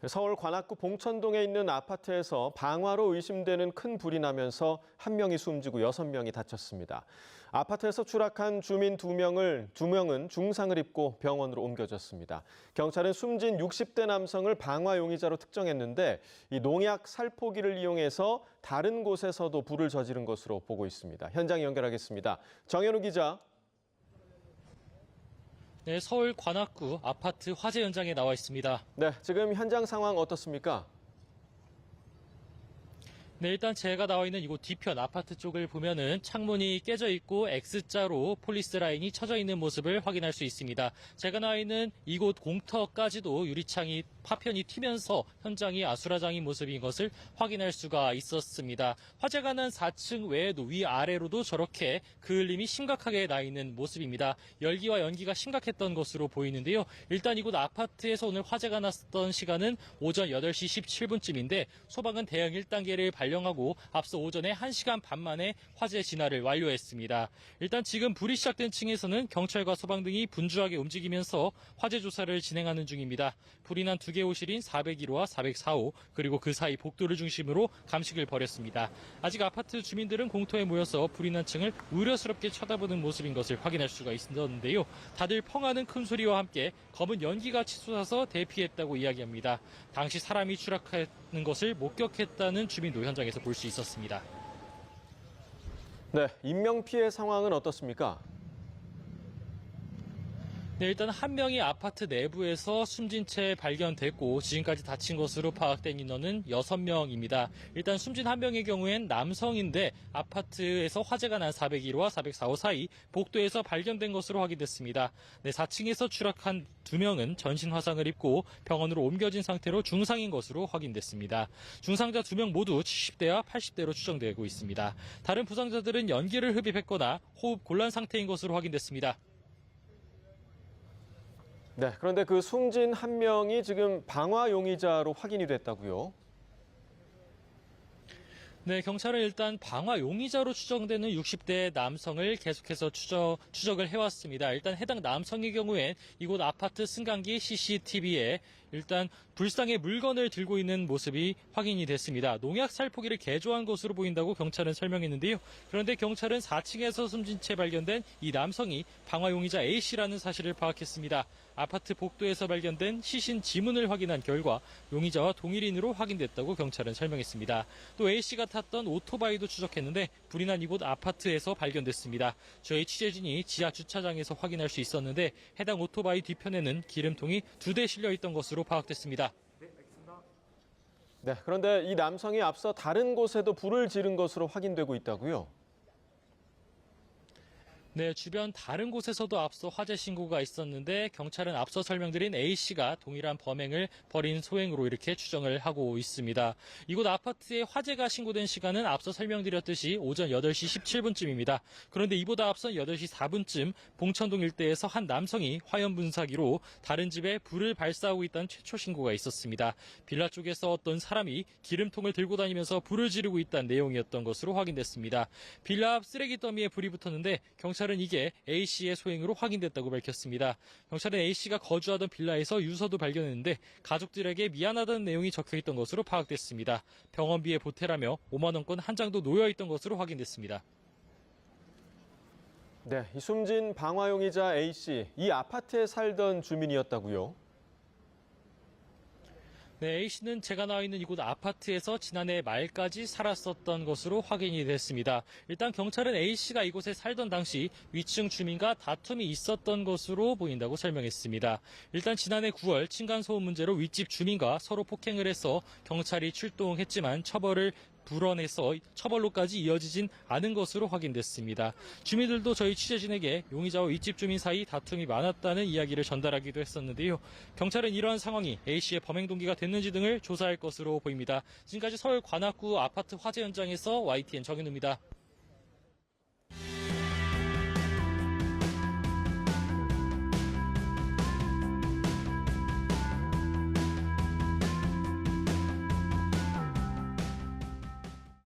서울 관악구 봉천동에 있는 아파트에서 방화로 의심되는 큰 불이 나면서 1명이 숨지고 6명이 다쳤습니다. 아파트에서 추락한 주민 2명은 중상을 입고 병원으로 옮겨졌습니다. 경찰은 숨진 60대 남성을 방화 용의자로 특정했는데 이 농약 살포기를 이용해서 다른 곳에서도 불을 저지른 것으로 보고 있습니다. 현장 연결하겠습니다. 정현우 기자. 네, 서울 관악구 아파트 화재 현장에 나와 있습니다. 네, 지금 현장 상황 어떻습니까? 네, 일단 제가 나와 있는 이곳 뒤편 아파트 쪽을 보면은 창문이 깨져 있고 X자로 폴리스 라인이 쳐져 있는 모습을 확인할 수 있습니다. 제가 나와 있는 이곳 공터까지도 유리창이 파편이 튀면서 현장이 아수라장인 모습인 것을 확인할 수가 있었습니다. 화재가 난 4층 외에도 위아래로도 저렇게 그을림이 심각하게 나 있는 모습입니다. 열기와 연기가 심각했던 것으로 보이는데요. 일단 이곳 아파트에서 오늘 화재가 났던 시간은 오전 8시 17분쯤인데 소방은 대응 1단계를 발령하고 앞서 오전에 1시간 반 만에 화재 진화를 완료했습니다. 일단 지금 불이 시작된 층에서는 경찰과 소방 등이 분주하게 움직이면서 화재 조사를 진행하는 중입니다. 불이 난 2개 호실인 401호와 404호 그리고 그 사이 복도를 중심으로 감식을 벌였습니다. 아직 아파트 주민들은 공터에 모여서 불이 난 층을 우려스럽게 쳐다보는 모습인 것을 확인할 수가 있었는데요. 다들 펑하는 큰 소리와 함께 검은 연기가 치솟아서 대피했다고 이야기합니다. 당시 사람이 추락하는 것을 목격했다는 주민도 현장에서 볼 수 있었습니다. 네, 인명피해 상황은 어떻습니까? 네, 일단 1명이 아파트 내부에서 숨진 채 발견됐고 지금까지 다친 것으로 파악된 인원은 6명입니다. 일단 숨진 1명의 경우엔 남성인데 아파트에서 화재가 난 401호와 404호 사이 복도에서 발견된 것으로 확인됐습니다. 네, 4층에서 추락한 2명은 전신 화상을 입고 병원으로 옮겨진 상태로 중상인 것으로 확인됐습니다. 중상자 2명 모두 70대와 80대로 추정되고 있습니다. 다른 부상자들은 연기를 흡입했거나 호흡 곤란 상태인 것으로 확인됐습니다. 네, 그런데 그 숨진 1명이 지금 방화 용의자로 확인이 됐다고요? 네, 경찰은 일단 방화 용의자로 추정되는 60대 남성을 계속해서 추적을 해왔습니다. 일단 해당 남성의 경우엔 이곳 아파트 승강기 CCTV에 일단 불상의 물건을 들고 있는 모습이 확인이 됐습니다. 농약 살포기를 개조한 것으로 보인다고 경찰은 설명했는데요. 그런데 경찰은 4층에서 숨진 채 발견된 이 남성이 방화 용의자 A씨라는 사실을 파악했습니다. 아파트 복도에서 발견된 시신 지문을 확인한 결과 용의자와 동일인으로 확인됐다고 경찰은 설명했습니다. 또 A씨가 탔던 오토바이도 추적했는데 불이 난 이곳 아파트에서 발견됐습니다. 저희 취재진이 지하 주차장에서 확인할 수 있었는데 해당 오토바이 뒤편에는 기름통이 2대 실려 있던 것으로 파악됐습니다. 네, 알겠습니다. 네, 그런데 이 남성이 앞서 다른 곳에도 불을 지른 것으로 확인되고 있다고요? 네, 주변 다른 곳에서도 앞서 화재 신고가 있었는데 경찰은 앞서 설명드린 A씨가 동일한 범행을 벌인 소행으로 이렇게 추정을 하고 있습니다. 이곳 아파트에 화재가 신고된 시간은 앞서 설명드렸듯이 오전 8시 17분쯤입니다. 그런데 이보다 앞선 8시 4분쯤 봉천동 일대에서 한 남성이 화염 분사기로 다른 집에 불을 발사하고 있다는 최초 신고가 있었습니다. 빌라 쪽에서 어떤 사람이 기름통을 들고 다니면서 불을 지르고 있다는 내용이었던 것으로 확인됐습니다. 빌라 앞 쓰레기 더미에 불이 붙었는데 경찰은 이게 A씨의 소행으로 확인됐다고 밝혔습니다. 경찰은 A씨가 거주하던 빌라에서 유서도 발견했는데 가족들에게 미안하다는 내용이 적혀있던 것으로 파악됐습니다. 병원비에 보태라며 5만 원권 한 장도 놓여있던 것으로 확인됐습니다. 네, 이 숨진 방화 용의자 A씨, 이 아파트에 살던 주민이었다고요? 네, A씨는 제가 나와 있는 이곳 아파트에서 지난해 말까지 살았었던 것으로 확인이 됐습니다. 일단 경찰은 A씨가 이곳에 살던 당시 위층 주민과 다툼이 있었던 것으로 보인다고 설명했습니다. 일단 지난해 9월 층간소음 문제로 윗집 주민과 서로 폭행을 해서 경찰이 출동했지만 처벌을 불어내서 처벌로까지 이어지진 않은 것으로 확인됐습니다. 주민들도 저희 취재진에게 용의자와 윗집 주민 사이 다툼이 많았다는 이야기를 전달하기도 했었는데요. 경찰은 이러한 상황이 A씨의 범행 동기가 됐는지 등을 조사할 것으로 보입니다. 지금까지 서울 관악구 아파트 화재 현장에서 YTN 정현우입니다.